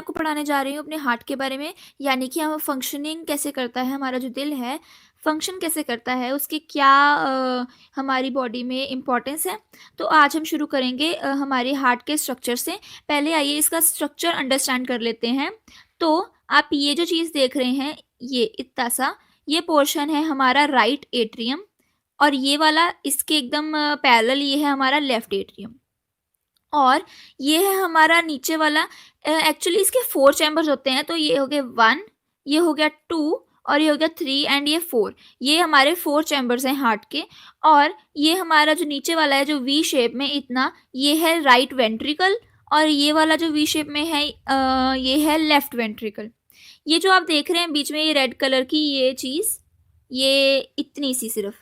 आपको पढ़ाने जा रही हूँ अपने हार्ट के बारे में, यानी कि हम फंक्शनिंग कैसे करता है, हमारा जो दिल है फंक्शन कैसे करता है, उसकी क्या हमारी बॉडी में इम्पोर्टेंस है। तो आज हम शुरू करेंगे हमारे हार्ट के स्ट्रक्चर से। पहले आइए इसका स्ट्रक्चर अंडरस्टैंड कर लेते हैं। तो आप ये जो चीज़ देख रहे हैं, ये इतना सा ये पोर्शन है हमारा राइट एट्रियम, और ये वाला इसके एकदम पैरेलल ये है हमारा लेफ्ट एट्रियम, और ये है हमारा नीचे वाला। एक्चुअली इसके 4 चैम्बर्स होते हैं, तो ये हो गए 1, ये हो गया 2, और ये हो गया 3 एंड ये 4। ये हमारे 4 चैम्बर्स हैं हार्ट के। और ये हमारा जो नीचे वाला है जो वी शेप में इतना, ये है राइट वेंट्रिकल, और ये वाला जो वी शेप में है ये है लेफ्ट वेंट्रिकल। ये जो आप देख रहे हैं बीच में ये रेड कलर की ये चीज़, ये इतनी सी सिर्फ,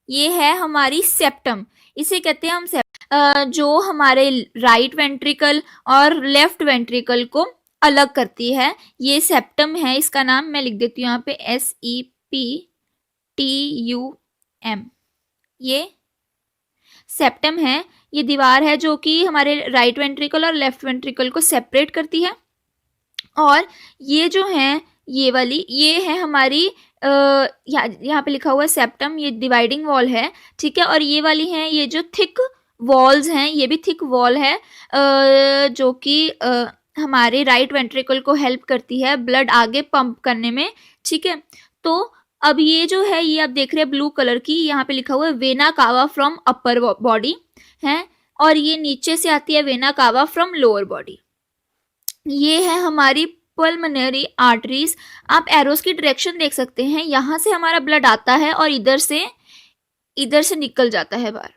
ये है हमारी सेप्टम। इसे कहते हैं हम जो हमारे राइट वेंट्रिकल और लेफ्ट वेंट्रिकल को अलग करती है। ये सेप्टम है, इसका नाम मैं लिख देती हूँ यहाँ पे SEPTUM। ये सेप्टम है, ये दीवार है जो कि हमारे राइट वेंट्रिकल और लेफ्ट वेंट्रिकल को सेपरेट करती है। और ये जो है ये वाली, ये है हमारी यहाँ पे लिखा हुआ है सेप्टम, ये डिवाइडिंग वॉल है, ठीक है। और ये वाली है ये जो थिक वॉल्स हैं, ये भी थिक वॉल है जो कि हमारे राइट वेंट्रिकल को हेल्प करती है ब्लड आगे पंप करने में, ठीक है। तो अब ये जो है ये आप देख रहे हैं ब्लू कलर की, यहाँ पे लिखा हुआ है vena cava from upper body है, और ये नीचे से आती है vena cava from lower body. ये है हमारी पल्मोनरी आर्टरीज। आप एरोस की डायरेक्शन देख सकते हैं, यहाँ से हमारा ब्लड आता है और इधर से निकल जाता है बाहर।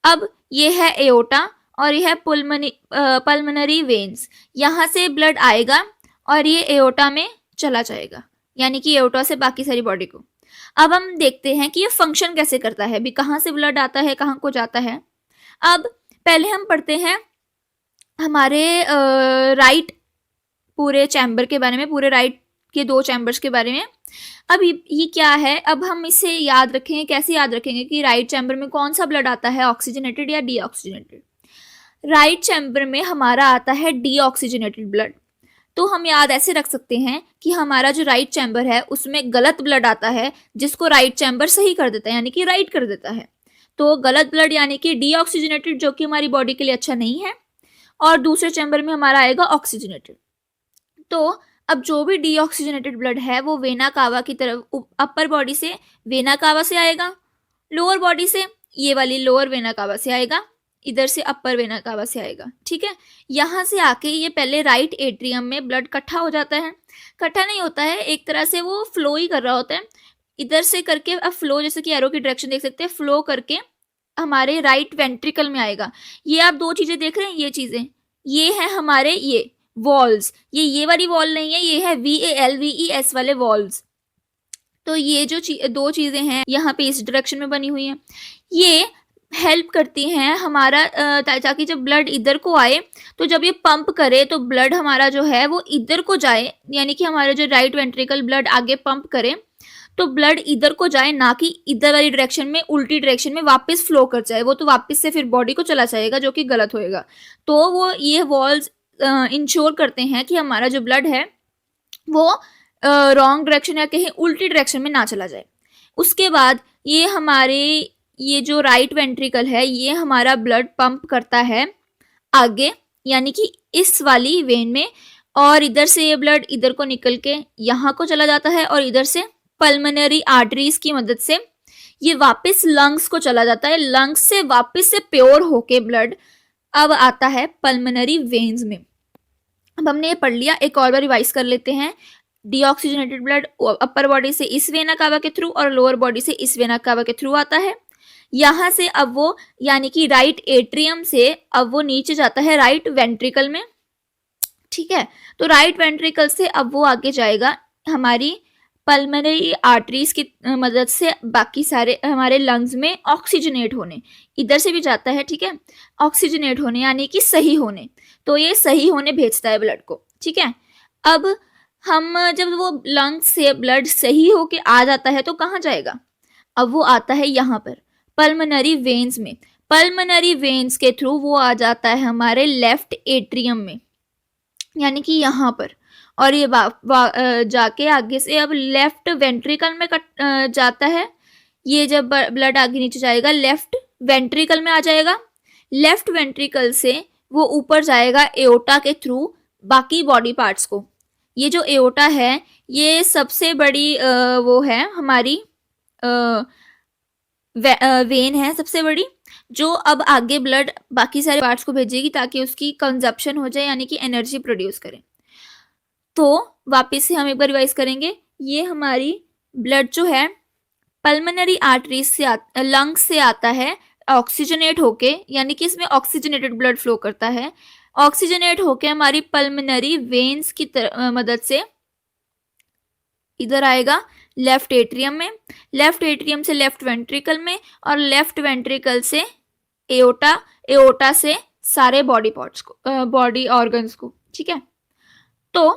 अब ये है एओर्टा और ये है पल्मोनरी वेन्स। यहाँ से ब्लड आएगा और ये एओर्टा में चला जाएगा, यानी कि एओर्टा से बाकी सारी बॉडी को। अब हम देखते हैं कि ये फंक्शन कैसे करता है, भी कहाँ से ब्लड आता है, कहाँ को जाता है। अब पहले हम पढ़ते हैं हमारे राइट पूरे चैम्बर के बारे में, पूरे राइट के 2 चैम्बर्स के बारे में। अब ये क्या है, अब हम इसे याद रखेंगे, कैसे याद रखेंगे कि राइट चैम्बर में कौन सा ब्लड आता है, ऑक्सीजनेटेड या डीऑक्सीजनेटेड। राइट चैम्बर में हमारा आता है डीऑक्सीजनेटेड ब्लड। तो हम याद ऐसे रख सकते हैं कि हमारा जो राइट चैम्बर है उसमें गलत ब्लड आता है, जिसको राइट चैम्बर सही कर देता है, यानी कि राइट कर देता है। तो गलत ब्लड यानी कि डीऑक्सीजनेटेड, जो कि हमारी बॉडी के लिए अच्छा नहीं है। और दूसरे चैम्बर में हमारा आएगा ऑक्सीजनेटेड। तो अब जो भी डीऑक्सीजनेटेड ब्लड है वो वेना कावा की तरफ, अपर बॉडी से वेना कावा से आएगा, लोअर बॉडी से ये वाली लोअर वेना कावा से आएगा, इधर से अपर वेना कावा से आएगा, ठीक है। यहाँ से आके ये पहले राइट एट्रियम में ब्लड इकट्ठा हो जाता है। इकट्ठा नहीं होता है, एक तरह से वो फ्लो ही कर रहा होता है इधर से करके। अब फ्लो, जैसे कि एरो की डायरेक्शन देख सकते हैं, फ्लो करके हमारे राइट वेंट्रिकल में आएगा। ये आप 2 चीज़ें देख रहे हैं, ये चीज़ें, ये है हमारे ये वॉल्स, ये वाली वॉल नहीं है, ये है VALVES वाले वॉल्स। तो ये जो 2 चीज़ें हैं यहाँ पे इस डायरेक्शन में बनी हुई हैं, ये हेल्प करती हैं हमारा ताकि जब ब्लड इधर को आए तो जब ये पंप करे तो ब्लड हमारा जो है वो इधर को जाए, यानी कि हमारा जो राइट वेंट्रिकल ब्लड आगे पंप करे तो ब्लड इधर को जाए, ना कि इधर वाली डायरेक्शन में, उल्टी डायरेक्शन में वापस फ्लो कर जाए। वो तो वापस से फिर बॉडी को चला जाएगा, जो कि गलत होएगा। तो वो ये वॉल्स इंश्योर करते हैं कि हमारा जो ब्लड है वो रॉन्ग डायरेक्शन या कहीं उल्टी डायरेक्शन में ना चला जाए। उसके बाद ये हमारे ये जो राइट वेंट्रिकल है ये हमारा ब्लड पंप करता है आगे, यानी कि इस वाली वेन में, और इधर से ये ब्लड इधर को निकल के यहाँ को चला जाता है, और इधर से पल्मोनरी आर्टरीज की मदद से ये वापस लंग्स को चला जाता है। लंग्स से वापस से प्योर होके ब्लड अब आता है पल्मोनरी वेन्स में। अब हमने ये पढ़ लिया, एक और बार रिवाइज कर लेते हैं। डीऑक्सीजनेटेड ब्लड अपर बॉडी से इस वेना कावा के थ्रू और लोअर बॉडी से इस वेना कावा के थ्रू आता है। यहाँ से अब वो, यानी कि राइट एट्रियम से अब वो नीचे जाता है राइट वेंट्रिकल में, ठीक है। तो राइट वेंट्रिकल से अब वो आगे जाएगा हमारी पल्मोनरी आर्टरीज की मदद से बाकी सारे हमारे लंग्स में ऑक्सीजनेट होने, इधर से भी जाता है, ठीक है, ऑक्सीजनेट होने यानी कि सही होने। तो ये सही होने भेजता है ब्लड को, ठीक है। अब हम जब वो लंग्स से ब्लड सही होके आ जाता है तो कहाँ जाएगा, अब वो आता है यहाँ पर पल्मोनरी वेन्स में। पल्मोनरी वेन्स के थ्रू वो आ जाता है हमारे लेफ्ट एट्रियम में। यानी कि यहाँ पर, और ये जाके आगे से अब लेफ्ट वेंट्रिकल में जाता है। ये जब ब्लड आगे नीचे जाएगा लेफ्ट वेंट्रिकल में आ जाएगा, लेफ्ट वेंट्रिकल से वो ऊपर जाएगा एओर्टा के थ्रू बाकी बॉडी पार्ट्स को। ये जो एओर्टा है ये सबसे बड़ी वो है हमारी वेन है सबसे बड़ी, जो अब आगे ब्लड बाकी सारे पार्ट्स को भेजेगी ताकि उसकी कंजप्शन हो जाए, यानी कि एनर्जी प्रोड्यूस करे। तो वापस से हम एक बार रिवाइज करेंगे। ये हमारी ब्लड जो है पल्मोनरी आर्टरीज से लंग्स से आता है ऑक्सीजनेट होके, यानी कि इसमें ऑक्सीजनेटेड ब्लड फ्लो करता है। ऑक्सीजनेट होके हमारी पल्मोनरी वेन्स की मदद से इधर आएगा लेफ्ट एट्रियम में, लेफ्ट एट्रियम से लेफ्ट वेंट्रिकल में, और लेफ्ट वेंट्रिकल से एओर्टा, एओर्टा से सारे बॉडी पार्ट्स को, बॉडी ऑर्गन्स को। ठीक है, तो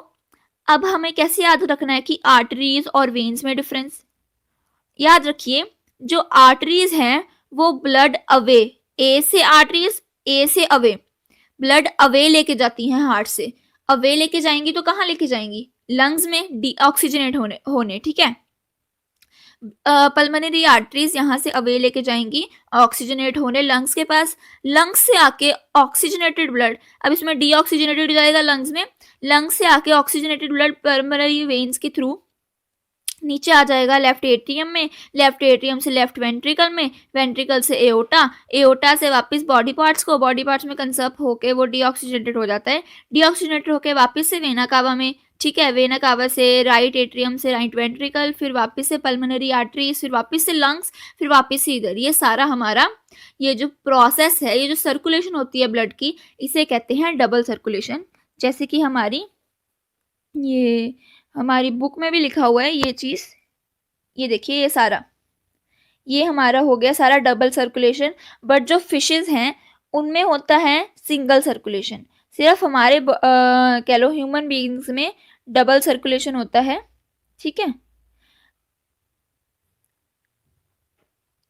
अब हमें कैसे याद रखना है कि आर्टरीज और वेन्स में डिफरेंस। याद रखिए जो आर्टरीज हैं वो ब्लड अवे, ए से आर्टरीज, ए से अवे, ब्लड अवे लेके जाती हैं हार्ट से। अवे लेके जाएंगी तो कहाँ लेके जाएंगी? लंग्स में डीऑक्सीजनेट होने। ठीक है, पल्मोनरी आर्टरीज यहाँ से अवे लेके जाएंगी ऑक्सीजनेट होने लंग्स के पास। लंग्स से आके ऑक्सीजनेटेड ब्लड, अब इसमें डीऑक्सीजनेटेड जाएगा लंग्स में, लंग्स से आके ऑक्सीजनेटेड ब्लड पल्मोनरी वेन्स के थ्रू नीचे आ जाएगा लेफ्ट एट्रियम में, लेफ्ट एट्रियम से लेफ्ट वेंट्रिकल में, वेंट्रिकल से एओर्टा, एओर्टा से वापस बॉडी पार्ट्स को, बॉडी पार्ट्स में कंसर्प होके वो डीऑक्सीजनेटेड हो जाता है, डीऑक्सीजनेटेड होके वापस से वेना कावा में। ठीक है, वेना कावा से राइट एट्रियम से राइट वेंट्रिकल, फिर वापस से पल्मोनरी आर्टरीज, फिर वापस से लंग्स, फिर वापस से इधर। ये सारा हमारा ये जो प्रोसेस है, ये जो सर्कुलेशन होती है ब्लड की, इसे कहते हैं डबल सर्कुलेशन। जैसे कि ये हमारी बुक में भी लिखा हुआ है ये चीज़, ये देखिए ये सारा, ये हमारा हो गया सारा डबल सर्कुलेशन। बट जो फिशेस हैं उनमें होता है सिंगल सर्कुलेशन। सिर्फ हमारे कह लो ह्यूमन बीइंग्स में डबल सर्कुलेशन होता है। ठीक है,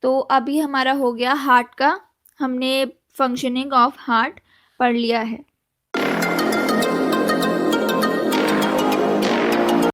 तो अभी हमारा हो गया हार्ट का, हमने फंक्शनिंग ऑफ हार्ट पढ़ लिया है।